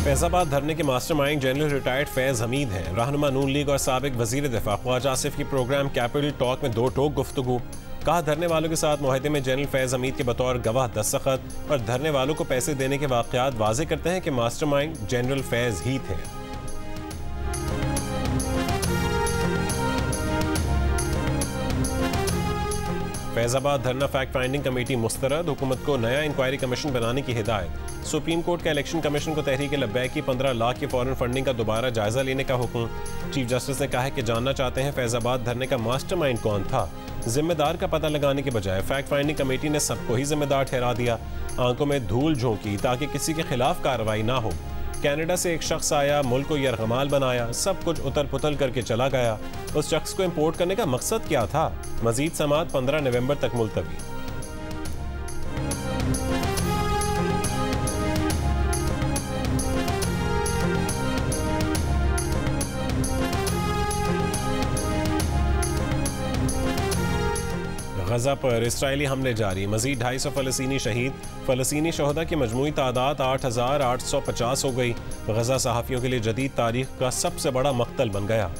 फैजाबाद धरने के mastermind general retired Faiz Hamid हैं। रहनुमा नून लीग और साबिक वजीर दिफा ख्वाजा आसिफ की प्रोग्राम कैपिटल टॉक में दो टोक गुफ्तगू। कहा, धरने वालों के साथ मुआहदे में जनरल फैज हमीद के बतौर गवाह दस्तखत और धरने वालों को पैसे देने के वाकयात वाजे करते हैं कि मास्टरमाइंड जनरल फैज ही थे। फैजाबाद धरना फैक्ट फाइंडिंग कमेटी मुस्तरद। हुकूमत को नया इंक्वायरी कमीशन बनाने की हिदायत। सुप्रीम कोर्ट का इलेक्शन कमीशन को तहरीक लब्बैक की 15 लाख की फॉरेन फंडिंग का दोबारा जायजा लेने का हुक्म। चीफ जस्टिस ने कहा है कि जानना चाहते हैं फैजाबाद धरने का मास्टरमाइंड कौन था। जिम्मेदार का पता लगाने के बजाय फैक्ट फाइंडिंग कमेटी ने सबको ही जिम्मेदार ठहरा दिया। आंखों में धूल झोंकी ताकि किसी के खिलाफ कार्रवाई ना हो। कनाडा से एक शख्स आया, मुल्क को यरगमाल बनाया, सब कुछ उतल पुतल करके चला गया। उस शख्स को इंपोर्ट करने का मकसद क्या था? मजीद समाअत 15 नवंबर तक मुलतवी। गजा पर इसराइली हमले जारी। मजीद 250 फ़लस्तीनी शहीद। फ़लस्तीनी शहदा की मजमूई तादाद 8,850 हो गई। गजा सहाफ़ियों के लिए जदीद तारीख का सबसे बड़ा मक्तल बन गया।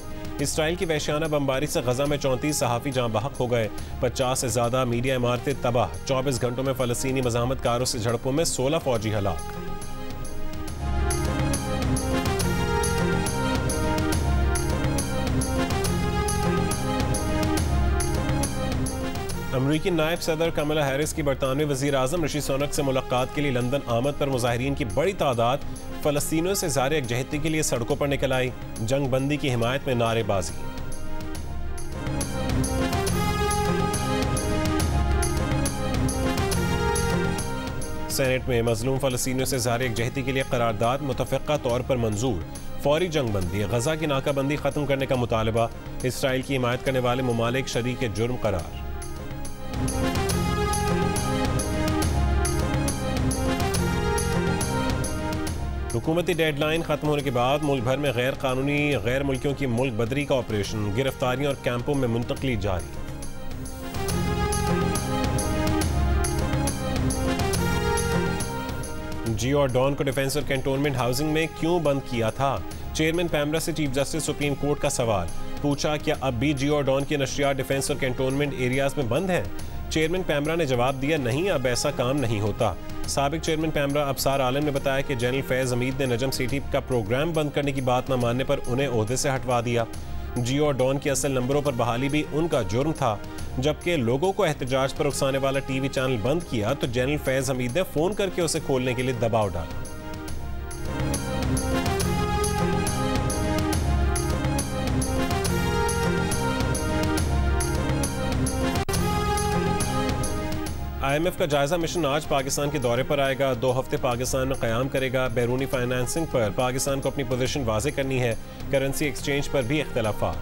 इसराइल की वहशियाना बमबारी से गजा में 34 सहाफ़ी जहाँ बहक हो गए। 50 से ज़्यादा मीडिया इमारतें तबाह। 24 घंटों में फ़लस्तीनी मज़ाहमतकारों से झड़पों में 16 फ़ौजी हलाक। अमरीकी नायब सदर कमला हैरिस की बरतानवी वज़ीर आज़म ऋषि सुनक से मुलाकात के लिए लंदन आमद पर मुजाहिरीन की बड़ी तादाद फ़लस्तीनियों से ज़ाहिर यकजहती के लिए सड़कों पर निकल आई। जंग बंदी की हिमायत में नारेबाजी। सेनेट में मजलूम फ़लस्तीनियों से ज़ाहिर यकजहती के लिए करारदाद मुतफ़क़ा तौर पर मंजूर। फौरी जंग बंदी, गजा की नाकाबंदी ख़त्म करने का मुतालबा। इसराइल की हिमायत करने वाले ममालिक शरीक जुर्म करार। हुकूमती डेडलाइन खत्म होने के बाद मुल्क भर में गैर कानूनी गैर मुल्कियों की मुल्क बदरी का ऑपरेशन। गिरफ्तारियां और कैंपों में मुंतकली जारी। जियो और डॉन को डिफेंस और कैंटोनमेंट हाउसिंग में क्यों बंद किया था? चेयरमैन पैमरा से चीफ जस्टिस सुप्रीम कोर्ट का सवाल। पूछा, क्या अब भी जियो और डॉन की नशरियात डिफेंस और कैंटोनमेंट एरियाज में बंद हैं? चेयरमैन पैमरा ने जवाब दिया, नहीं, अब ऐसा काम नहीं होता। साबिक चेयरमैन पैमरा अबसार आलम ने बताया कि जनरल फैज हमीद ने नजम सिटी का प्रोग्राम बंद करने की बात न मानने पर उन्हें ओहदे से हटवा दिया। जियो और डॉन के असल नंबरों पर बहाली भी उनका जुर्म था। जबकि लोगों को एहतजाज पर उकसाने वाला टीवी चैनल बंद किया तो जनरल फैज हमीद ने फोन करके उसे खोलने के लिए दबाव डाला। IMF का जायजा मिशन आज पाकिस्तान के दौरे पर आएगा। 2 हफ्ते पाकिस्तान में क़याम करेगा। बैरूनी फाइनेंसिंग पर पाकिस्तान को अपनी पोजीशन वाजे करनी है। करेंसी एक्सचेंज पर भी इख्तलाफात।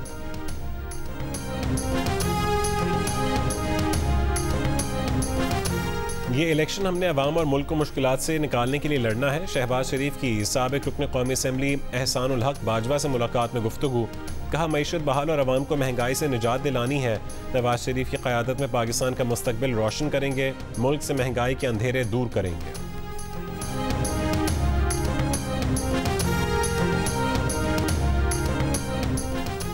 ये इलेक्शन हमने अवाम और मुल्क को मुश्किलात से निकालने के लिए लड़ना है। शहबाज शरीफ की साबिक रुकन कौमी असम्बली एहसानुल हक बाजवा से मुलाकात में गुफ्तगू। कहा, मईशत बहाल और अवाम को महंगाई से निजात दिलानी है। नवाज शरीफ की क़यादत में पाकिस्तान का मुस्तकबिल रोशन करेंगे। मुल्क से महंगाई के अंधेरे दूर करेंगे।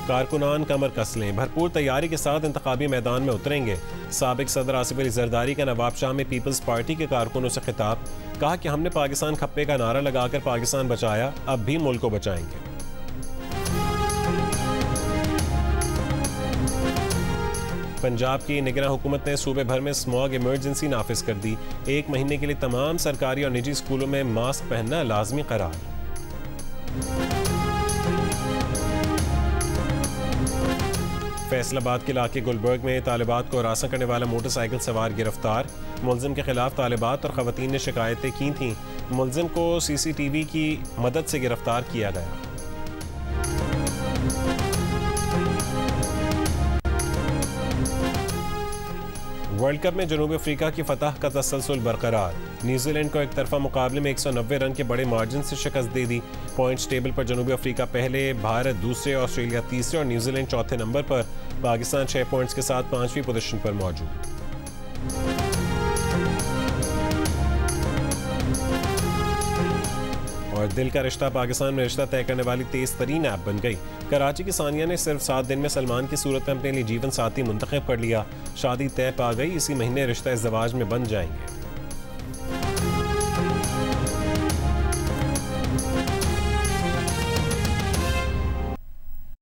कारकुनान कमर कस लें। भरपूर तैयारी के साथ इंतखाबी मैदान में उतरेंगे। साबिक सदर आसिफ अली जरदारी का नवाबशाह में पीपल्स पार्टी के कारकुनों से खिताब। कहा कि हमने पाकिस्तान खप्पे का नारा लगाकर पाकिस्तान बचाया, अब भी मुल्क को बचाएंगे। पंजाब की निगरान हुकूमत ने सूबे भर में स्मॉग इमरजेंसी नाफिज कर दी। 1 महीने के लिए तमाम सरकारी और निजी स्कूलों में मास्क पहनना लाजमी करार। फैसलाबाद के इलाके गुलबर्ग में तालिबात को हरासा करने वाला मोटरसाइकिल सवार गिरफ्तार। मुलजिम के खिलाफ तालिबात और खवातीन ने शिकायतें की थीं। मुलजिम को CCTV की मदद से गिरफ्तार किया गया। वर्ल्ड कप में जनूबी अफ्रीका की फतह का तसलसल बरकरार। न्यूजीलैंड को एक तरफा मुकाबले में 190 रन के बड़े मार्जिन से शिकस्त दे दी। पॉइंट्स टेबल पर जनूबी अफ्रीका पहले, भारत दूसरे, ऑस्ट्रेलिया तीसरे और न्यूजीलैंड चौथे नंबर पर। पाकिस्तान 6 पॉइंट्स के साथ 5वीं पोजीशन पर मौजूद। और दिल का रिश्ता पाकिस्तान में रिश्ता तय करने वाली तेज तरीन ऐप बन गई। कराची की सानिया ने सिर्फ 7 दिन में सलमान की सूरत में अपने लिए जीवन साथी मुंतखब कर लिया। शादी तय पा गई, इसी महीने रिश्ता इज़्ज़वाज में बन जाएंगे।